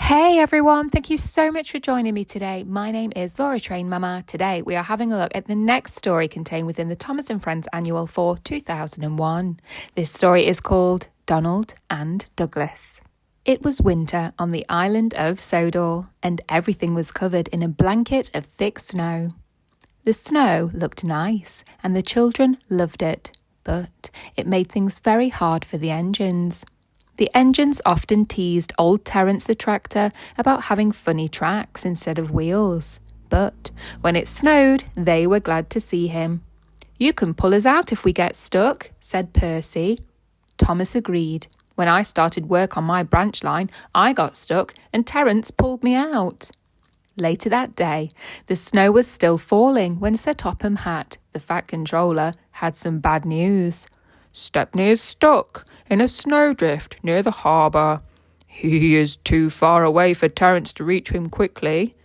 Hey everyone, thank you so much for joining me today. My name is Laura Train Mama. Today we are having a look at the next story contained within the Thomas and Friends Annual for 2001. This story is called Donald and Douglas. It was winter on the island of Sodor, and everything was covered in a blanket of thick snow. The snow looked nice, and the children loved it, but it made things very hard for the engines. The engines often teased old Terence the tractor about having funny tracks instead of wheels. But when it snowed, they were glad to see him. "You can pull us out if we get stuck," said Percy. Thomas agreed. "When I started work on my branch line, I got stuck and Terence pulled me out." Later that day, the snow was still falling when Sir Topham Hatt, the Fat Controller, had some bad news. "Stepney is stuck in a snowdrift near the harbour. He is too far away for Terence to reach him quickly.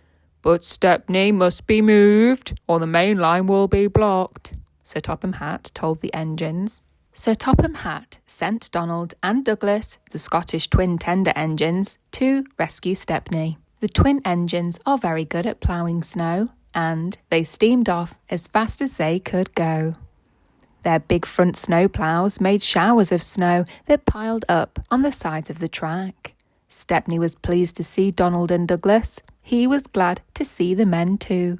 But Stepney must be moved, or the main line will be blocked," Sir Topham Hatt told the engines. Sir Topham Hatt sent Donald and Douglas, the Scottish twin tender engines, to rescue Stepney. The twin engines are very good at ploughing snow, and they steamed off as fast as they could go. Their big front snow ploughs made showers of snow that piled up on the sides of the track. Stepney was pleased to see Donald and Douglas. He was glad to see the men too.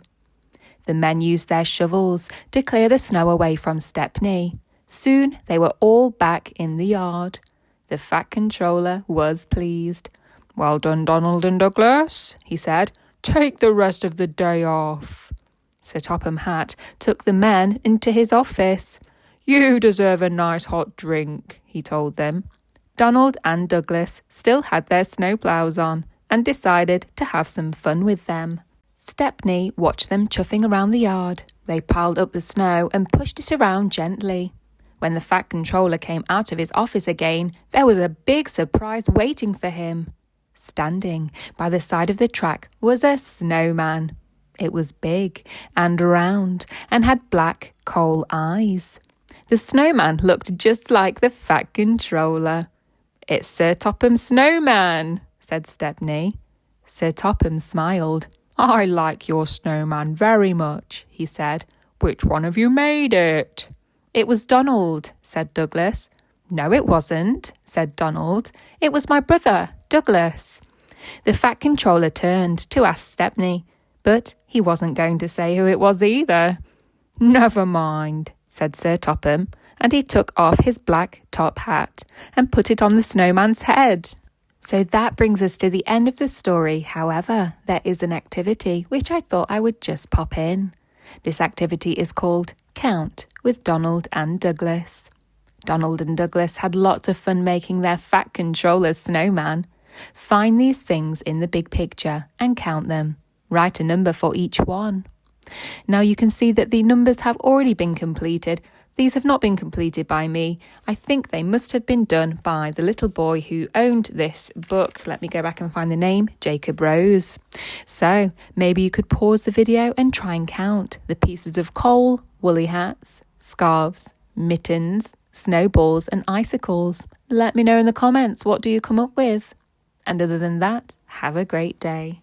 The men used their shovels to clear the snow away from Stepney. Soon they were all back in the yard. The Fat Controller was pleased. "Well done, Donald and Douglas," he said. "Take the rest of the day off." Sir Topham Hatt took the men into his office. "You deserve a nice hot drink," he told them. Donald and Douglas still had their snowplows on and decided to have some fun with them. Stepney watched them chuffing around the yard. They piled up the snow and pushed it around gently. When the Fat Controller came out of his office again, there was a big surprise waiting for him. Standing by the side of the track was a snowman. It was big and round and had black coal eyes. The snowman looked just like the Fat Controller. "It's Sir Topham's snowman," said Stepney. Sir Topham smiled. "I like your snowman very much," he said. "Which one of you made it?" "It was Donald," said Douglas. "No, it wasn't," said Donald. "It was my brother, Douglas." The Fat Controller turned to ask Stepney, but he wasn't going to say who it was either. "Never mind," said Sir Topham, and he took off his black top hat and put it on the snowman's head. So that brings us to the end of the story. However, there is an activity which I thought I would just pop in. This activity is called Count with Donald and Douglas. Donald and Douglas had lots of fun making their Fat Controller's snowman. Find these things in the big picture and count them. Write a number for each one. Now you can see that the numbers have already been completed. These have not been completed by me. I think they must have been done by the little boy who owned this book. Let me go back and find the name, Jacob Rose. So maybe you could pause the video and try and count the pieces of coal, woolly hats, scarves, mittens, snowballs and icicles. Let me know in the comments, what do you come up with? And other than that, have a great day.